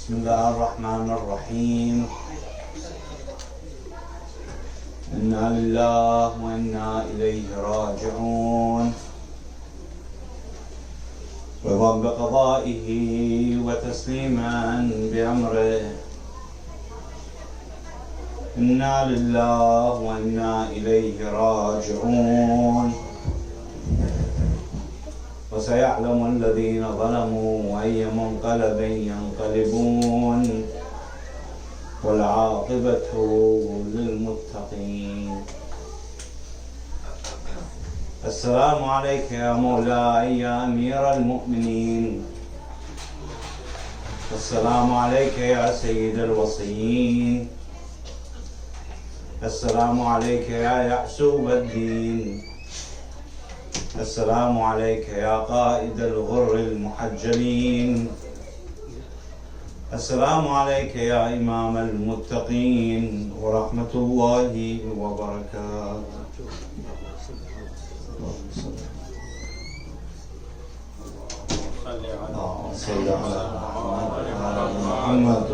بسم الله الرحمن الرحيم إنا لله وإنا إليه راجعون رضا بقضائه وتسليما بأمره إنا لله وإنا إليه راجعون وسيعلم الذين ظلموا أي منقلب ينقلبون والعاقبة للمتقين. السلام عليك يا مولاي يا أمير المؤمنين، السلام عليك يا سيد الوصيين، السلام عليك يا يعسوب الدين، السلام عليك يا قائد الغر المحجلين، السلام عليك يا إمام المتقين ورحمة الله وبركاته. صل على محمد.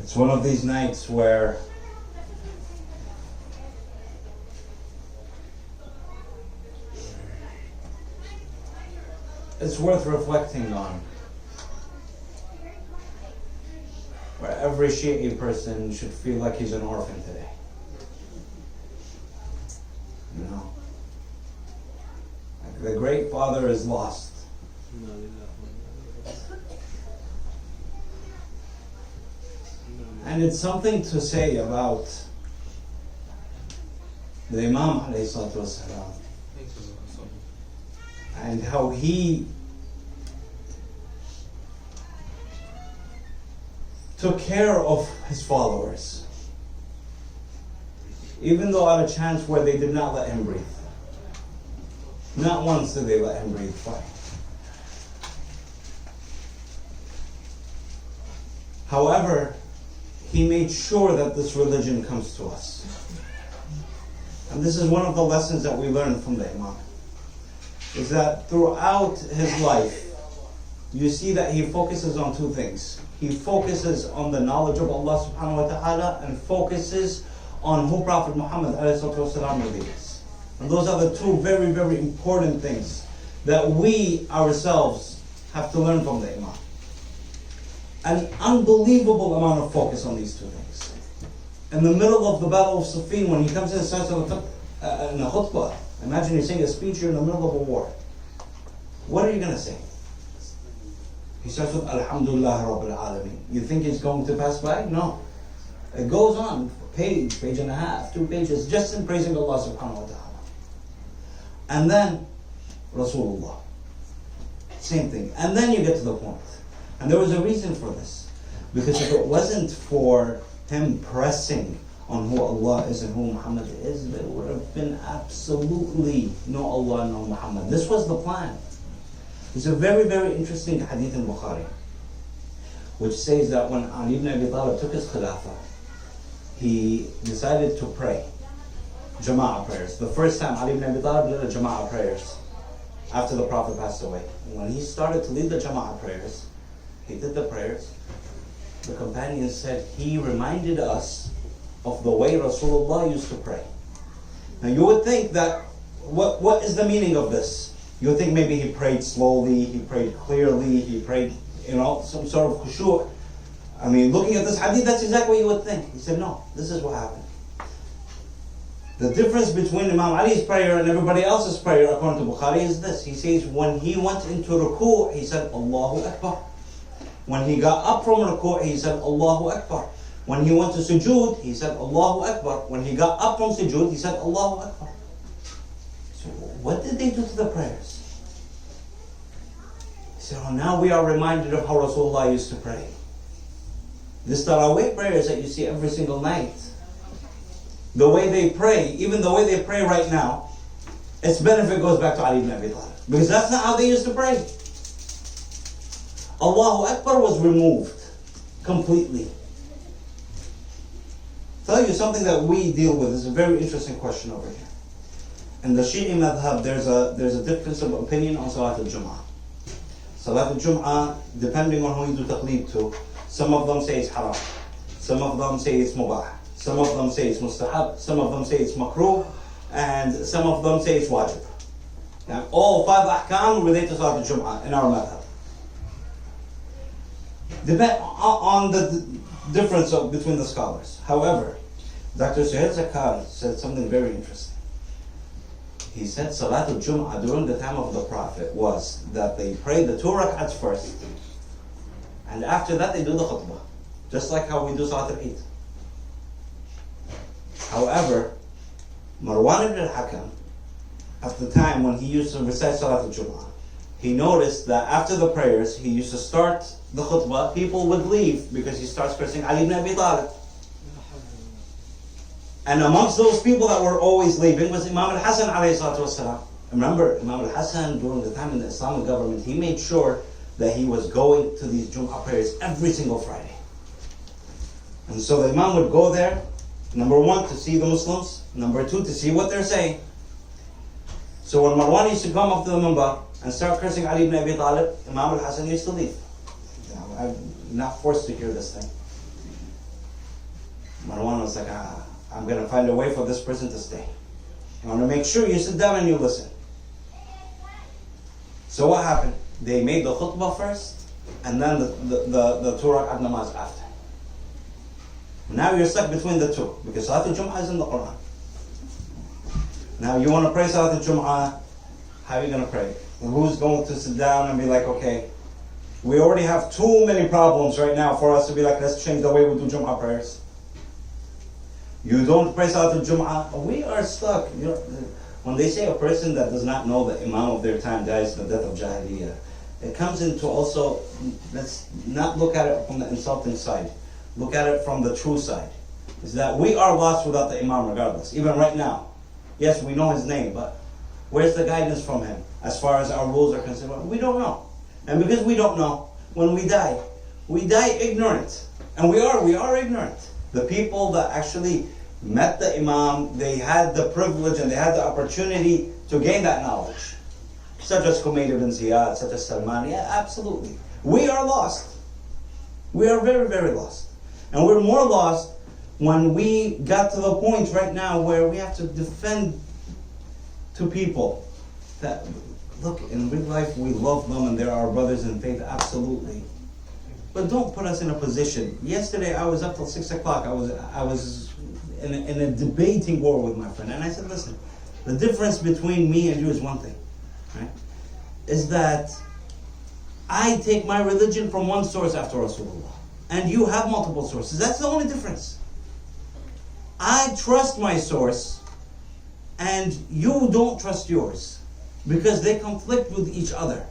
It's one of these nights where it's worth reflecting on, where every Shi'i person should feel like he's an orphan today. You know? Like the great father is lost. And it's something to say about the Imam alayhi salatu wasalam, and how he took care of his followers, even though at a chance where they did not let him breathe. Not once did they let him breathe fire. However, he made sure that this religion comes to us. And this is one of the lessons that we learn from the Imam, is that throughout his life, you see that he focuses on two things. He focuses on the knowledge of Allah subhanahu wa ta'ala and focuses on who Prophet Muhammad really is. And those are the two very, very important things that we ourselves have to learn from the Imam. An unbelievable amount of focus on these two things. In the middle of the Battle of Siffin, when he comes in and starts in a khutbah, imagine you're saying a speech, you're in the middle of a war. What are you going to say? He starts with Alhamdulillah Rabbil Alameen. You think he's going to pass by? No. It goes on, page and a half, 2 pages, just in praising Allah subhanahu wa ta'ala. And then, Rasulullah. Same thing. And then you get to the point. And there was a reason for this. Because if it wasn't for him pressing on who Allah is and who Muhammad is, there would have been absolutely no Allah, no Muhammad. This was the plan. There's a very, very interesting hadith in Bukhari, which says that when Ali ibn Abi Talib took his khilafah, he decided to pray Jama'ah prayers. The first time Ali ibn Abi Talib led a Jama'ah prayers after the Prophet passed away. And when he started to lead the Jama'ah prayers, he did the prayers. The companions said he reminded us of the way Rasulullah used to pray. Now you would think that, what is the meaning of this? You would think maybe he prayed slowly, he prayed clearly, he prayed, some sort of khushu'. I mean, looking at this hadith, that's exactly what you would think. He said, no, this is what happened. The difference between Imam Ali's prayer and everybody else's prayer, according to Bukhari, is this. He says, when he went into ruku', he said, Allahu Akbar. When he got up from ruku', he said, Allahu Akbar. When he went to sujood, he said, Allahu Akbar. When he got up from sujood, he said, Allahu Akbar. So what did they do to the prayers? He said, oh, now we are reminded of how Rasulullah used to pray. This Taraweeh prayers that you see every single night, the way they pray, even the way they pray right now, its benefit goes back to Ali ibn Abi Talib. Because that's not how they used to pray. Allahu Akbar was removed completely. Tell you something that we deal with is a very interesting question over here. In the Shi'i madhab, there's a difference of opinion on Salat al-Jum'ah. Salat al-Jum'ah, depending on who you do taqleed to, some of them say it's haram. Some of them say it's mubah. Some of them say it's mustahab. Some of them say it's makruh. And some of them say it's wajib. Now, all 5 ahkam relate to Salat al-Jum'ah in our madhab. Depend on the difference between the scholars. However, Dr. Suhail Zakar said something very interesting. He said Salat al-Jum'ah during the time of the Prophet was that they pray the 2 rak'ats first, and after that they do the khutbah, just like how we do Salat al-Eid. However, Marwan ibn al-Hakam, at the time when he used to recite Salat al-Jum'ah, he noticed that after the prayers, he used to start the khutbah, people would leave because he starts cursing Ali ibn Abi Talib. And amongst those people that were always leaving was Imam al-Hasan alayhi salatu wasalam. Remember, Imam al-Hasan, during the time in the Islamic government, he made sure that he was going to these Jum'ah prayers every single Friday. And so the Imam would go there, number 1, to see the Muslims, number 2, to see what they're saying. So when Marwan used to come up to the minbar and start cursing Ali ibn Abi Talib, Imam al-Hasan used to leave. I'm not forced to hear this thing. Marwan was like, I'm going to find a way for this person to stay. I want to make sure you sit down and you listen. So what happened? They made the khutbah first, and then the 2 rak'at namaz after. Now you're stuck between the two, because Salat al-Jum'ah is in the Quran. Now you want to pray Salat al-Jum'ah, how are you going to pray? And who's going to sit down and be like, okay, we already have too many problems right now for us to be like, let's change the way we do Jum'ah prayers. You don't pray Salat al-Jum'ah, we are stuck. You know, when they say a person that does not know the Imam of their time dies the death of Jahiliyyah, it comes into also, let's not look at it from the insulting side. Look at it from the true side. Is that we are lost without the Imam regardless, even right now. Yes, we know his name, but where's the guidance from him as far as our rules are concerned? We don't know. And because we don't know, when we die ignorant. And we are ignorant. The people that actually met the Imam, they had the privilege and they had the opportunity to gain that knowledge. Such as Humayd ibn Ziyad, such as Salman. Yeah, absolutely. We are lost. We are very, very lost. And we're more lost when we got to the point right now where we have to defend to people that, look, in real life we love them and they're our brothers in faith, absolutely. But don't put us in a position. Yesterday I was up till 6 o'clock. I was in a debating war with my friend. And I said, listen, the difference between me and you is one thing. Right? Is that I take my religion from one source after Rasulullah. And you have multiple sources. That's the only difference. I trust my source and you don't trust yours because they conflict with each other.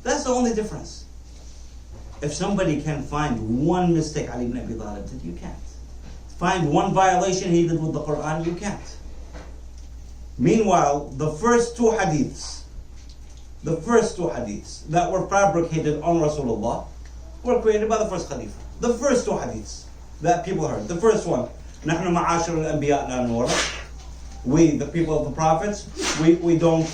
That's the only difference. If somebody can find one mistake Ali ibn Abi Talib did, you can't. Find one violation he did with the Quran, you can't. Meanwhile, the first two hadiths that were fabricated on Rasulullah were created by the first Khalifa. The first two hadiths that people heard. The first one, نحن معاشر الأنبياء لا نورث. We, the people of the prophets, we don't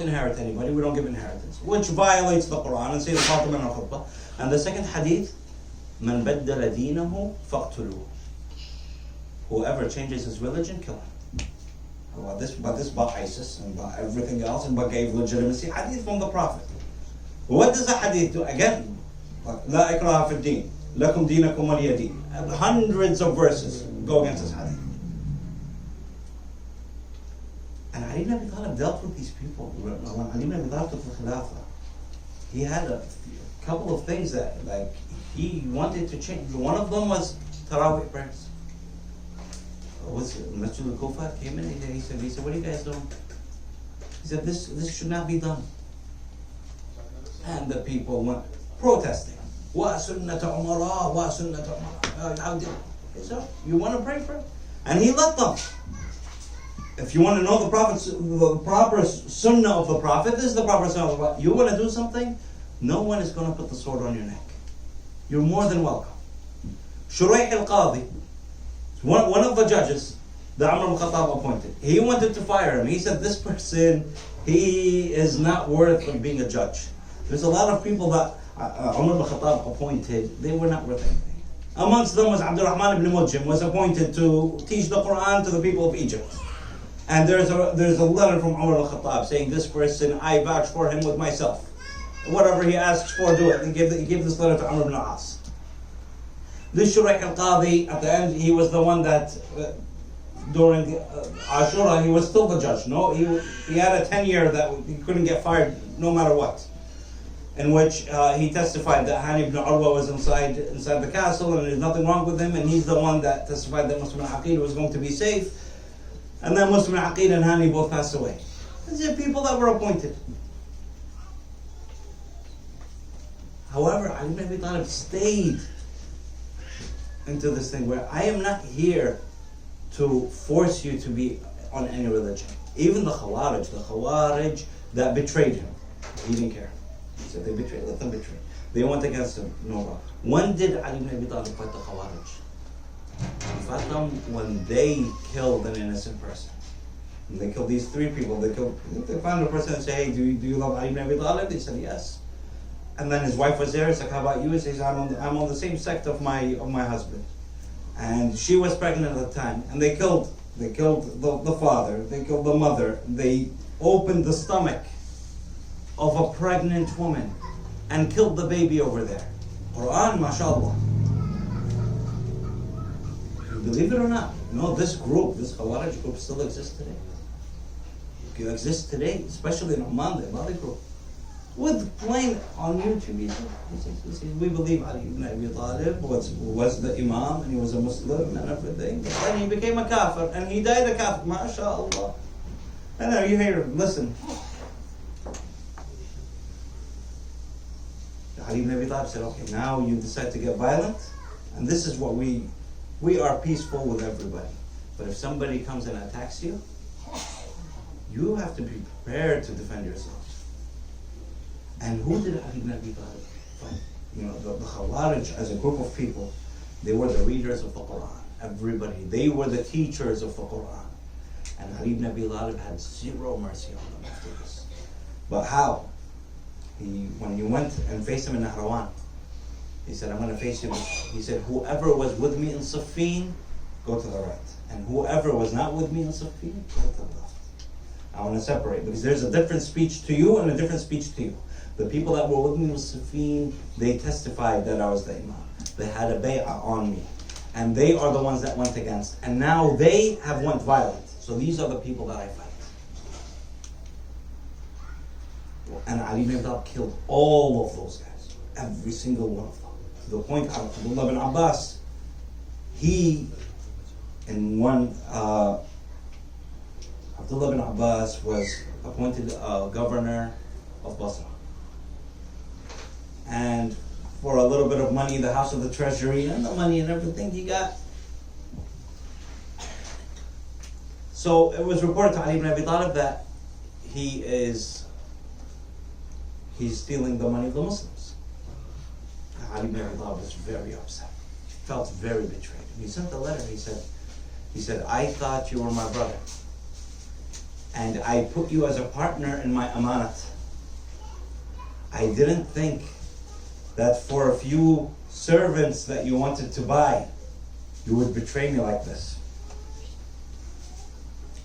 inherit anybody. We don't give inheritance, which violates the Quran and says the Fatima and al-Khutbah. And the second hadith, من بدل دينه فاقتلوه. Whoever changes his religion, kill him. But this about ISIS and about everything else and what gave legitimacy. Hadith from the Prophet. What does the hadith do? Again, لا إكراه في الدين لكم دينكم ولي دين. Hundreds of verses go against this hadith. And Ali ibn Abi Talib dealt with these people. When Ali ibn Abi Talib took the Khilafah, he had a couple of things that he wanted to change. One of them was Tarawih prayers. Masjid al-Kufa came in and he said, what are you guys doing? He said, this should not be done. And the people went protesting. Wa sunnat umara, wa sunnat umara. He said, you want to pray for it? And he let them. If you want to know the proper sunnah of the Prophet, this is the proper sunnah of the Prophet. You want to do something? No one is going to put the sword on your neck. You're more than welcome. Shuraih al-Qadi, one of the judges that Umar ibn Khattab appointed, he wanted to fire him. He said, this person, he is not worth of being a judge. There's a lot of people that Umar ibn Khattab appointed, they were not worth anything. Amongst them was Abdurrahman ibn Muljim, was appointed to teach the Quran to the people of Egypt. And there's a letter from Umar al-Khattab saying, this person, I vouch for him with myself. Whatever he asks for, do it. He gave this letter to Amr ibn al-As. This Shuraih al-Qadi, at the end, he was the one that, during Ashura, he was still the judge. No, he had a 10-year that he couldn't get fired no matter what. In which he testified that Hani ibn Urwa was inside the castle and there's nothing wrong with him, and he's the one that testified that Muslim al-Aqid was going to be safe. And then Muslim al-Aqid and Hani both passed away. These are people that were appointed. However, Ali ibn Abi Talib stayed into this thing where I am not here to force you to be on any religion. Even the Khawarij that betrayed him, he didn't care. He said they betrayed, let them betray. They went against him, no problem. When did Ali ibn Abi Talib fight the Khawarij? He fought them when they killed an innocent person. And they killed these three people. They found a person and said, hey, do you love Ali ibn Abi Talib? They said, yes. And then his wife was there. It's like, how about you? He says, I'm on the same sect of my husband. And she was pregnant at the time. And they killed the father. They killed the mother. They opened the stomach of a pregnant woman and killed the baby over there. Quran, mashallah. Believe it or not, this Khawarij group still exists today. It exists today, especially in Oman, the Ibadi group. With plain on YouTube, we believe Ali ibn Abi Talib was the Imam and he was a Muslim and everything. But then he became a kafir and he died a kafir, mashallah. And now you hear, listen. Ali ibn Abi Talib said, okay, now you decide to get violent, and this is what we are peaceful with everybody. But if somebody comes and attacks you, you have to be prepared to defend yourself. And who did Ali ibn Abi Talib fight? The Khawarij as a group of people, they were the readers of the Quran. Everybody, they were the teachers of the Quran. And Ali ibn Abi Talib had zero mercy on them after this. But how? When he went and faced him in Nahrawan, he said, I'm going to face you. He said, whoever was with me in Siffin, go to the right. And whoever was not with me in Siffin, go to the left. I want to separate, because there's a different speech to you and a different speech to you. The people that were with me in Siffin, they testified that I was the Imam. They had a bay'ah on me. And they are the ones that went against. And now they have went violent. So these are the people that I fight. And Ali ibn Abi Talib killed all of those guys. Every single one of them. To the point of Abdullah ibn Abbas, Abdullah ibn Abbas was appointed governor of Basra. And for a little bit of money, the house of the treasury and the money and everything he got. So it was reported to Ali ibn Abi Talib that he's stealing the money of the Muslims. Ali ibn Abi Talib was very upset. He felt very betrayed. He sent a letter. He said, I thought you were my brother. And I put you as a partner in my amanat. I didn't think that for a few servants that you wanted to buy, you would betray me like this.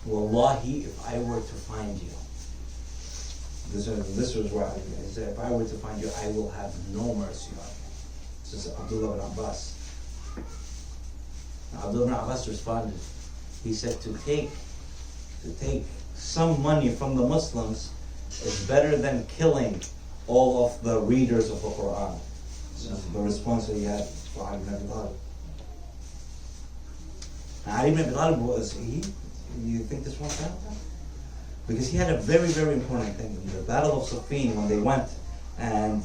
Wallahi, if I were to find you, this was where I said, if I were to find you, I will have no mercy on you. This is Abdullah ibn Abbas. Now, Abdullah ibn Abbas responded. He said, to take some money from the Muslims is better than killing all of the readers of the Quran. This is the response that he had for Ali ibn Abi Talib. Now, Ali ibn Abi Talib you think this won't happen? Because he had a very, very important thing. In the Battle of Siffin, when they went and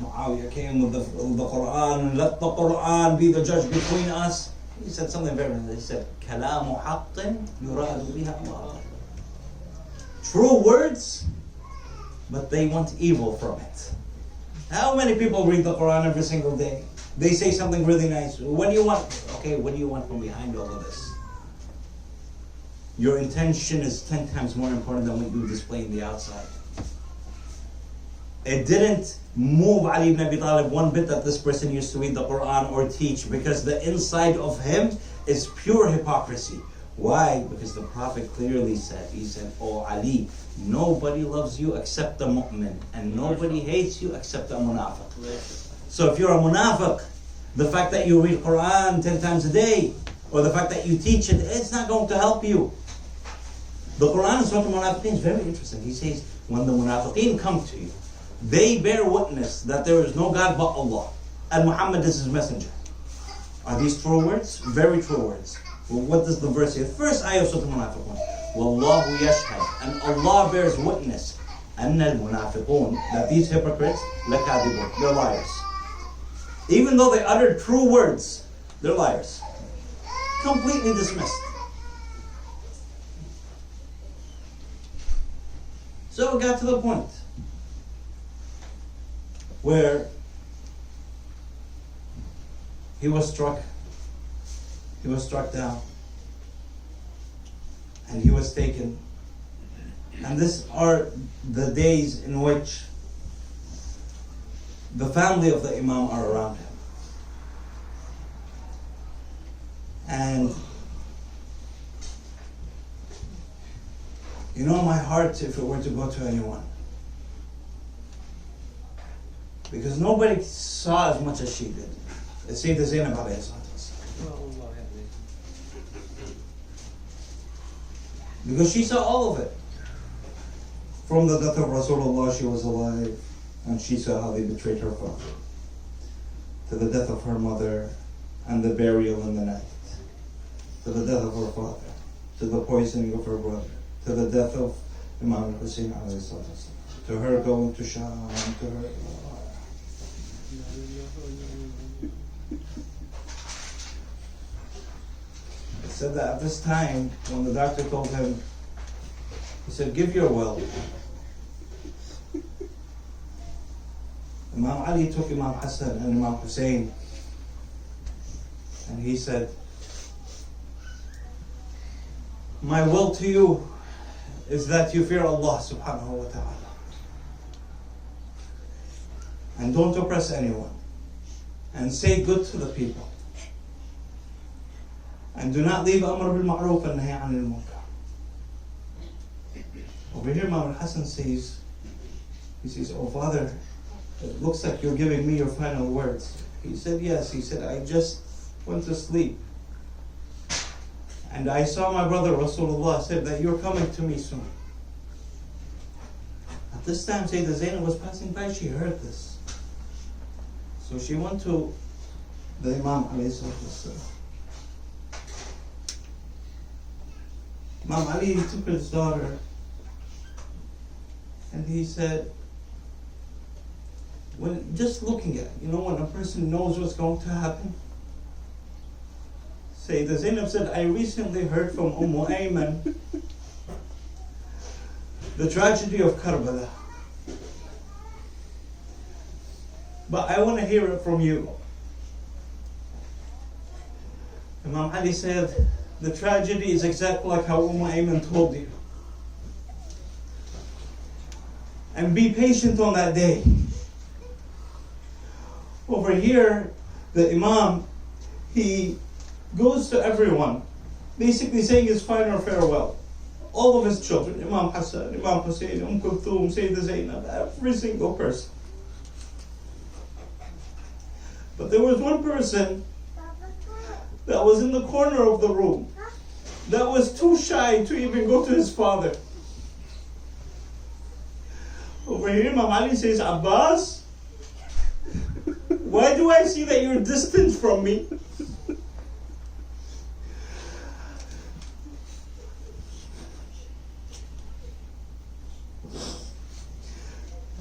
Muawiyah came with the Quran, let the Quran be the judge between us. He said something very important. He said, كَلَامُ حَقٍّ يُرَادُ بِهَا بَاطِلٌ. True words, but they want evil from it. How many people read the Quran every single day? They say something really nice. What do you want? Okay, what do you want from behind all of this? Your intention is 10 times more important than what you display in the outside. It didn't move Ali ibn Abi Talib one bit that this person used to read the Quran or teach, because the inside of him is pure hypocrisy. Why? Because the Prophet clearly said, he said, "Oh Ali, nobody loves you except the mu'min, and nobody hates you except the munafiq." So if you're a munafiq, the fact that you read Quran 10 times a day, or the fact that you teach it, it's not going to help you. The Quran in Surah Al-Munafiqeen is very interesting. He says, when the munafiqeen come to you, they bear witness that there is no God but Allah, and Muhammad is his messenger. Are these true words? Very true words. Well, what does the verse say? The first ayah of Surah Al-Munafiqun. Wallahu yashhad, and Allah bears witness, anna al-munafiqun, that these hypocrites, lakadibun, they're liars. Even though they uttered true words, they're liars. Completely dismissed. So it got to the point where he was struck down, and he was taken. And these are the days in which the family of the Imam are around him. And you know, my heart, if it were to go to anyone, because nobody saw as much as she did. It's Sayyida Zainab alayhi salatu wasalam. Because she saw all of it. From the death of Rasulullah, she was alive, and she saw how they betrayed her father, to the death of her mother, and the burial in the night, to the death of her father, to the poisoning of her brother, to the death of Imam Hussain alayhi salatu wasalam, to her going to Sham, to her... It said that at this time, when the doctor told him, he said, "Give your will." Imam Ali took Imam Hassan and Imam Hussain, and he said, "My will to you is that you fear Allah subhanahu wa ta'ala, and don't oppress anyone, and say good to the people, and do not leave amr bil ma'roof and nahy anil munkar." Over here, Imam Hassan says, he says, "Oh father, it looks like you're giving me your final words." He said, "Yes." He said, "I just went to sleep, and I saw my brother Rasulullah said that you're coming to me soon." At this time, Sayyida Zainab was passing by. She heard this. So she went to the Imam alayhi salatu wasalam. Imam Ali took his daughter, and he said, when just looking at it, you know, when a person knows what's going to happen. Sayyida Zainab said, "I recently heard from Ayman the tragedy of Karbala, but I want to hear it from you." Imam Ali said, "The tragedy is exactly like how Ayman told you. And be patient on that day." Over here, the Imam, he goes to everyone, basically saying his final farewell. All of his children, Imam Hassan, Imam Hussain, Kulthum, Sayyida Zainab, every single person. But there was one person that was in the corner of the room, that was too shy to even go to his father. Over here, Imam Ali says, "Abbas, why do I see that you're distant from me?"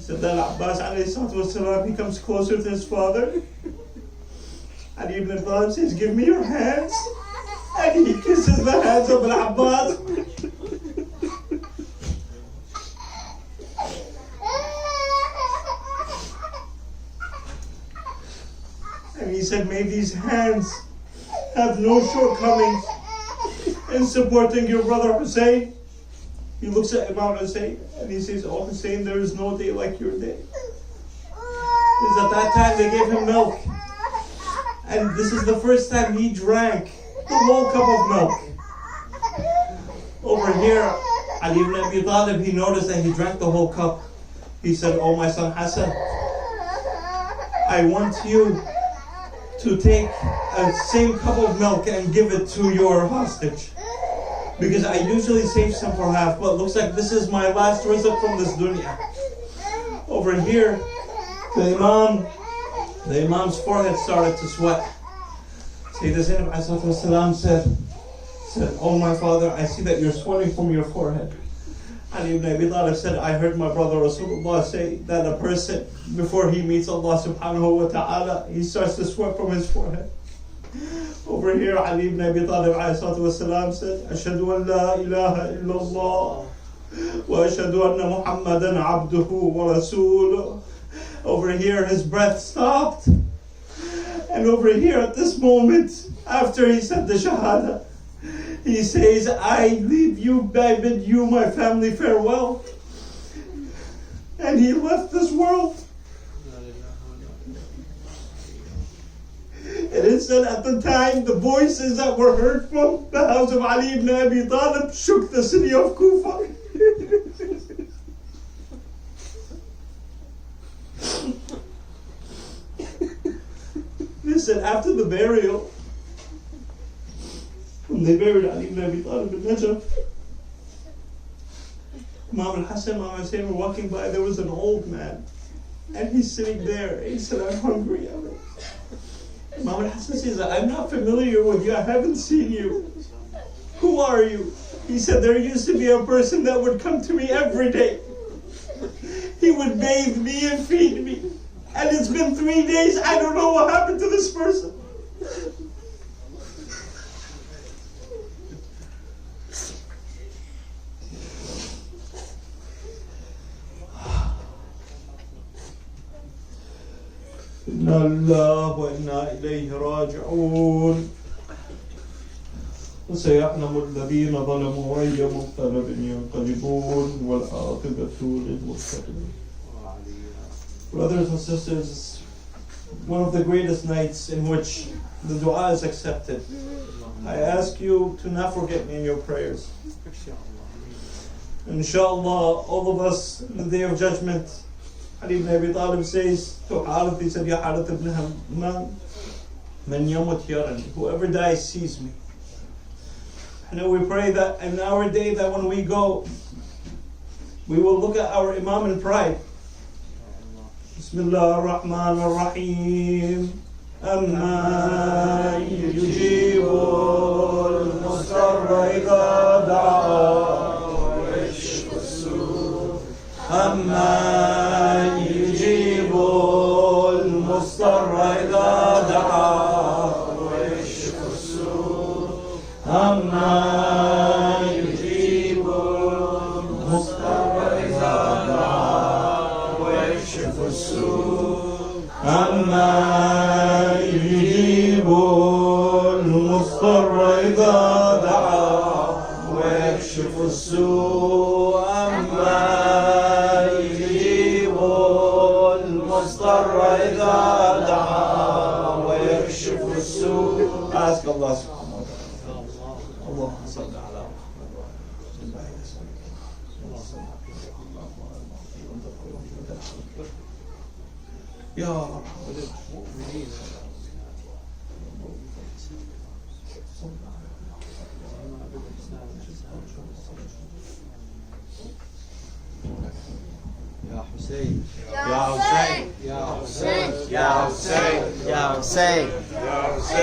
So then Abbas alayhi salatu wasalam, he comes closer to his father. Ali ibn Abi Talib says, "Give me your hands." And he kisses the hands of Al-Abbas. And he said, "May these hands have no shortcomings in supporting your brother Hussain." He looks at Imam Hussain and he says, "Oh Hussain, there is no day like your day." Because at that time they gave him milk. And this is the first time he drank the whole cup of milk. Over here, Ali ibn Abi Talib, he noticed that he drank the whole cup. He said, "Oh, my son Hassan, I want you to take a same cup of milk and give it to your hostage. Because I usually save some for half, but looks like this is my last rizq from this dunya." Over here, the Imam's forehead started to sweat. Sayyidina Zainab ﷺ said, "Oh my father, I see that you're sweating from your forehead." Ali ibn Abi Talib said, "I heard my brother Rasulullah say that a person, before he meets Allah subhanahu wa ta'ala, he starts to sweat from his forehead." Over here, Ali ibn Abi Talib ﷺ said, "Ashhadu an la ilaha illallah wa ashhadu anna Muhammadan abduhu wa rasuluh." Over here, his breath stopped. And over here, at this moment, after he said the Shahada, he says, "I leave you, I bid you, my family, farewell." And he left this world. And it said at the time, the voices that were heard from the house of Ali ibn Abi Talib shook the city of Kufa. Listen, after the burial, when they buried Ali ibn Abi Talib in Najaf, Imam al-Hassan and Imam al-Hussain were walking by. There was an old man, and he's sitting there. He said, "I'm hungry." Imam al-Hassan says, "I'm not familiar with you. I haven't seen you. Who are you?" He said, "There used to be a person that would come to me every day. He would bathe me and feed me. And it's been 3 days. I don't know what happened to this person." Inna Allah wa inna ilayhi raji'un. وسيعلم الذين ظلموا أي منقلب ينقلبون والعاقبة للمتقين. Brothers and sisters, one of the greatest nights in which the dua is accepted. I ask you to not forget me in your prayers. Inshallah, all of us, in the day of judgment, Ali ibn Abi Talib says to Harith, he said, "Ya Harith ibn Hammam, man yamut yarani." Whoever dies sees me. And we pray that in our day that when we go, we will look at our Imam in pride. Bismillah ar-Rahman ar-Rahim. Amma yujibu al-mustarra idha da'a wa yashfa as-su'. Amma yujibu al-mustarra idha da'a wa yashfa as-su'. Amma أما يجيب المضطر إذا دعا ويكشف السوء أما يجيب المضطر إذا دعا ويكشف السوء. Ask Allah subhanahu wa ta'ala. Allahumma salli ala يا رب المؤمنين يا حسين يا حسين يا حسين يا حسين يا حسين يا حسين